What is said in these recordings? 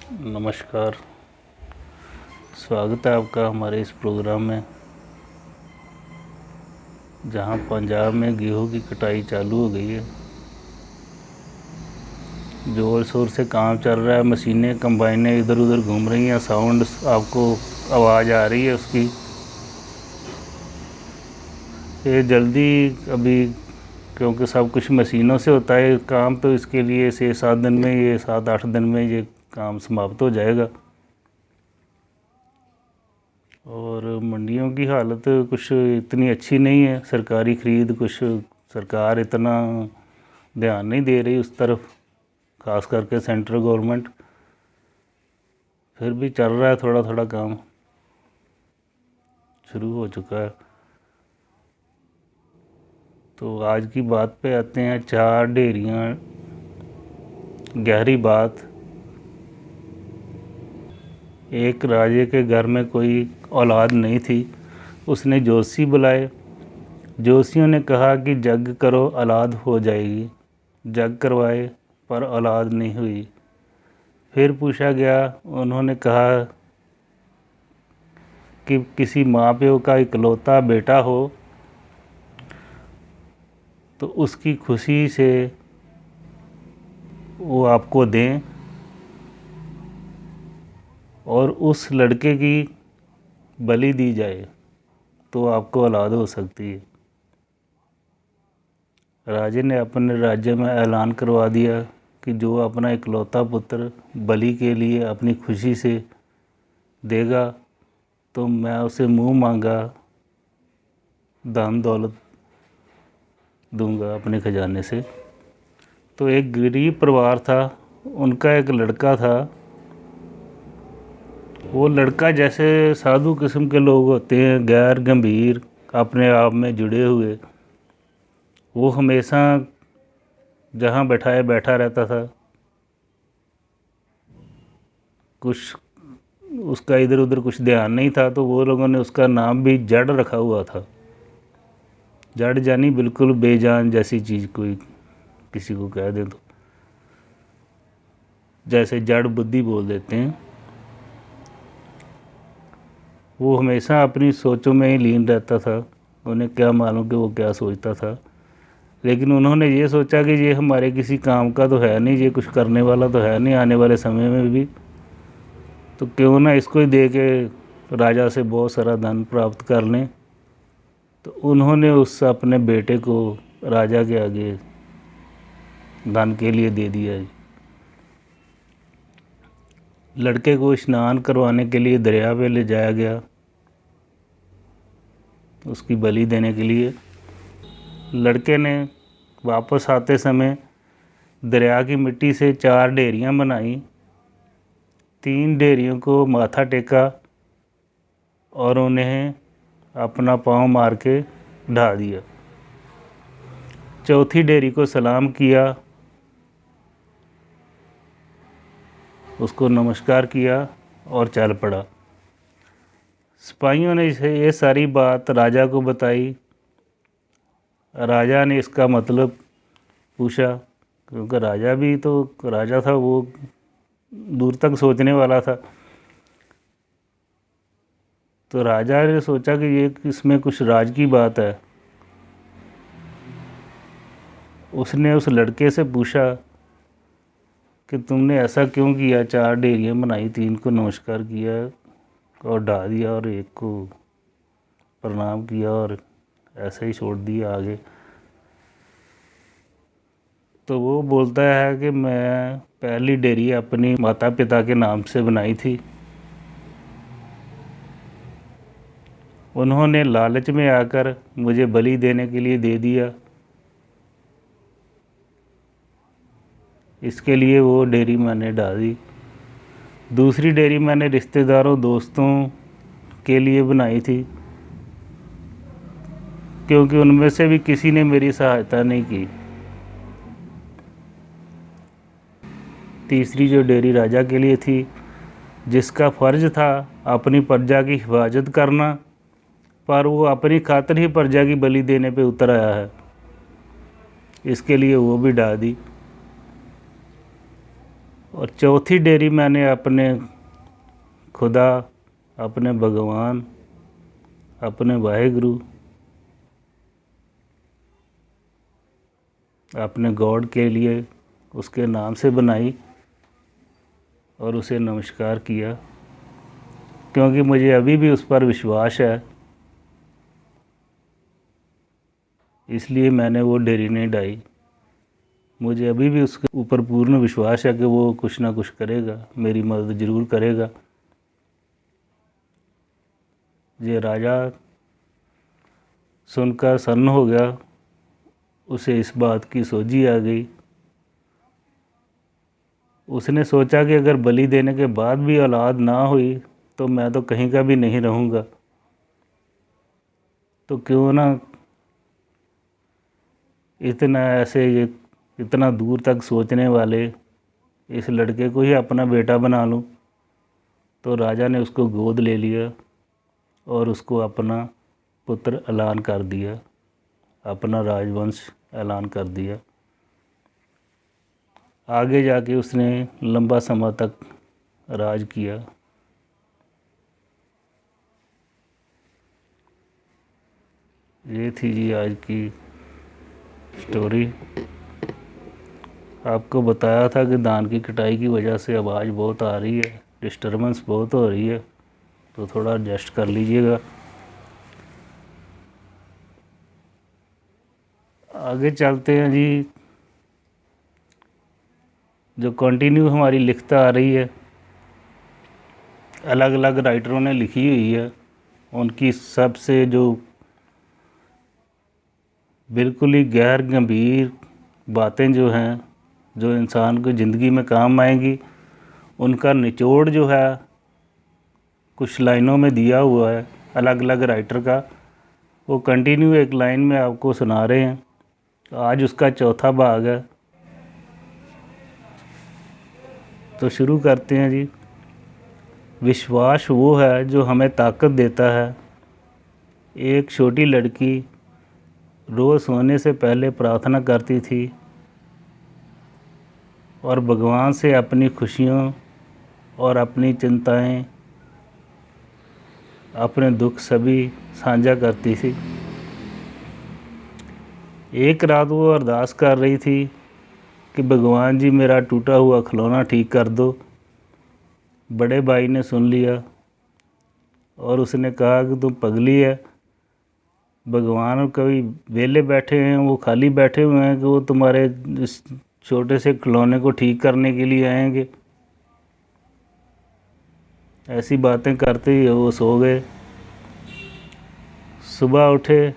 नमस्कार। स्वागत है आपका हमारे इस प्रोग्राम में, जहां पंजाब में गेहूं की कटाई चालू हो गई है। ज़ोर शोर से काम चल रहा है, मशीनें कंबाइनें इधर उधर घूम रही हैं, साउंड आपको आवाज़ आ रही है उसकी। ये जल्दी अभी, क्योंकि सब कुछ मशीनों से होता है काम, तो इसके लिए 6-7 दिन में, ये 7-8 दिन में ये काम समाप्त हो जाएगा। और मंडियों की हालत कुछ इतनी अच्छी नहीं है। सरकारी ख़रीद कुछ सरकार इतना ध्यान नहीं दे रही उस तरफ, ख़ास करके सेंट्रल गवर्नमेंट। फिर भी चल रहा है, थोड़ा थोड़ा काम शुरू हो चुका है। तो आज की बात पे आते हैं। 4 ढेरियाँ। गहरी बात। एक राजे के घर में कोई औलाद नहीं थी। उसने जोशी बुलाए। जोशियों ने कहा कि जग करो, औलाद हो जाएगी। जग करवाए पर औलाद नहीं हुई। फिर पूछा गया, उन्होंने कहा कि किसी माँ प्यो का इकलौता बेटा हो तो उसकी खुशी से वो आपको दें और उस लड़के की बलि दी जाए तो आपको औलाद हो सकती है। राजे ने अपने राज्य में ऐलान करवा दिया कि जो अपना इकलौता पुत्र बलि के लिए अपनी खुशी से देगा तो मैं उसे मुंह मांगा धन दौलत दूंगा अपने खजाने से। तो एक गरीब परिवार था, उनका एक लड़का था। वो लड़का जैसे साधु किस्म के लोग होते हैं, गैर गंभीर, अपने आप में जुड़े हुए, वो हमेशा जहाँ बैठाए बैठा रहता था। कुछ उसका इधर उधर कुछ ध्यान नहीं था, तो वो लोगों ने उसका नाम भी जड़ रखा हुआ था। जड़ जानी बिल्कुल बेजान जैसी चीज़, कोई किसी को कह दे तो जैसे जड़ बुद्धि बोल देते हैं। वो हमेशा अपनी सोचों में ही लीन रहता था। उन्हें क्या मालूम कि वो क्या सोचता था। लेकिन उन्होंने ये सोचा कि ये हमारे किसी काम का तो है नहीं, ये कुछ करने वाला तो है नहीं आने वाले समय में भी, तो क्यों ना इसको ही दे के राजा से बहुत सारा धन प्राप्त कर लें। तो उन्होंने उस अपने बेटे को राजा के आगे धन के लिए दे दिया। लड़के को स्नान करवाने के लिए दरिया पे ले जाया गया, उसकी बलि देने के लिए। लड़के ने वापस आते समय दरिया की मिट्टी से 4 ढेरियाँ बनाई। 3 ढेरियों को माथा टेका और उन्हें अपना पाँव मार के ढा दिया। चौथी ढेरी को सलाम किया, उसको नमस्कार किया और चल पड़ा। सिपाहियों ने ये सारी बात राजा को बताई। राजा ने इसका मतलब पूछा, क्योंकि राजा भी तो राजा था, वो दूर तक सोचने वाला था। तो राजा ने सोचा कि ये इसमें कुछ राज की बात है। उसने उस लड़के से पूछा कि तुमने ऐसा क्यों किया। 4 ढेरियाँ बनाई, 3 को नमस्कार किया और ढा दिया और एक को प्रणाम किया और ऐसे ही छोड़ दिया आगे। तो वो बोलता है कि मैं पहली ढेरी अपनी माता पिता के नाम से बनाई थी। उन्होंने लालच में आकर मुझे बलि देने के लिए दे दिया, इसके लिए वो डेयरी मैंने डाल दी। दूसरी डेयरी मैंने रिश्तेदारों दोस्तों के लिए बनाई थी, क्योंकि उनमें से भी किसी ने मेरी सहायता नहीं की। तीसरी जो डेयरी राजा के लिए थी, जिसका फ़र्ज था अपनी प्रजा की हिफाजत करना, पर वो अपनी खातिर ही प्रजा की बलि देने पे उतर आया है, इसके लिए वो भी डाल दी। और चौथी डेयरी मैंने अपने खुदा, अपने भगवान, अपने वाहिगुरु, अपने गॉड के लिए उसके नाम से बनाई और उसे नमस्कार किया, क्योंकि मुझे अभी भी उस पर विश्वास है। इसलिए मैंने वो डेयरी नहीं ढाई। मुझे अभी भी उसके ऊपर पूर्ण विश्वास है कि वो कुछ ना कुछ करेगा, मेरी मदद ज़रूर करेगा। ये राजा सुनकर सन्न हो गया। उसे इस बात की सोझी आ गई। उसने सोचा कि अगर बलि देने के बाद भी औलाद ना हुई तो मैं तो कहीं का भी नहीं रहूँगा। तो क्यों ना इतना दूर तक सोचने वाले इस लड़के को ही अपना बेटा बना लूँ। तो राजा ने उसको गोद ले लिया और उसको अपना पुत्र ऐलान कर दिया, अपना राजवंश ऐलान कर दिया। आगे जाके उसने लंबा समय तक राज किया। ये थी जी आज की स्टोरी। आपको बताया था कि धान की कटाई की वजह से आवाज़ बहुत आ रही है, डिस्टर्बेंस बहुत हो रही है, तो थोड़ा एडजस्ट कर लीजिएगा। आगे चलते हैं जी। जो कंटिन्यू हमारी लिखता आ रही है, अलग अलग राइटरों ने लिखी हुई है, उनकी सबसे जो बिल्कुल ही गैर गंभीर बातें जो हैं, जो इंसान को ज़िंदगी में काम आएंगी, उनका निचोड़ जो है कुछ लाइनों में दिया हुआ है अलग अलग राइटर का। वो कंटिन्यू एक लाइन में आपको सुना रहे हैं। तो आज उसका चौथा भाग है, तो शुरू करते हैं जी। विश्वास वो है जो हमें ताकत देता है। एक छोटी लड़की रोज़ सोने से पहले प्रार्थना करती थी और भगवान से अपनी खुशियों और अपनी चिंताएं, अपने दुख सभी साझा करती थी। एक रात वो अरदास कर रही थी कि भगवान जी मेरा टूटा हुआ खिलौना ठीक कर दो। बड़े भाई ने सुन लिया और उसने कहा कि तुम पगली है, भगवान कभी वेले बैठे हैं, वो खाली बैठे हुए हैं कि वो तुम्हारे इस छोटे से खिलौने को ठीक करने के लिए आएंगे। ऐसी बातें करते ही वो सो गए। सुबह उठे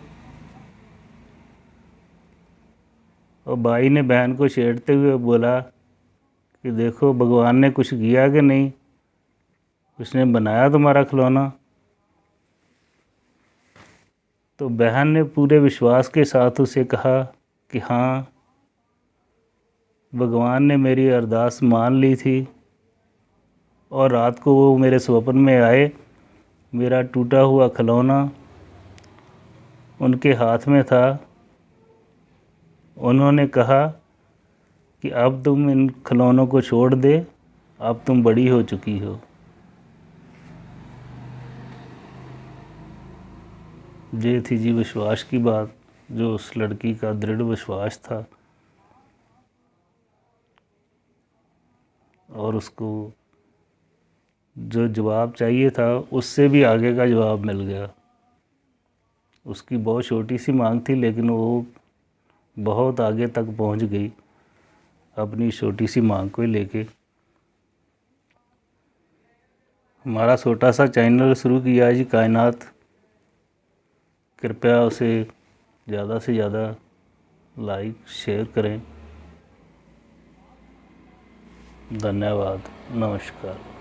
और भाई ने बहन को छेड़ते हुए बोला कि देखो भगवान ने कुछ किया कि नहीं, उसने बनाया तुम्हारा खिलौना। तो बहन ने पूरे विश्वास के साथ उसे कहा कि हाँ, भगवान ने मेरी अरदास मान ली थी और रात को वो मेरे स्वप्न में आए। मेरा टूटा हुआ खिलौना उनके हाथ में था। उन्होंने कहा कि अब तुम इन खिलौनों को छोड़ दे, अब तुम बड़ी हो चुकी हो। ये थी जी विश्वास की बात, जो उस लड़की का दृढ़ विश्वास था और उसको जो जवाब चाहिए था उससे भी आगे का जवाब मिल गया। उसकी बहुत छोटी सी मांग थी, लेकिन वो बहुत आगे तक पहुंच गई अपनी छोटी सी मांग को लेके। हमारा छोटा सा चैनल शुरू किया जी कायनात, कृपया उसे ज़्यादा से ज़्यादा लाइक शेयर करें। धन्यवाद, नमस्कार।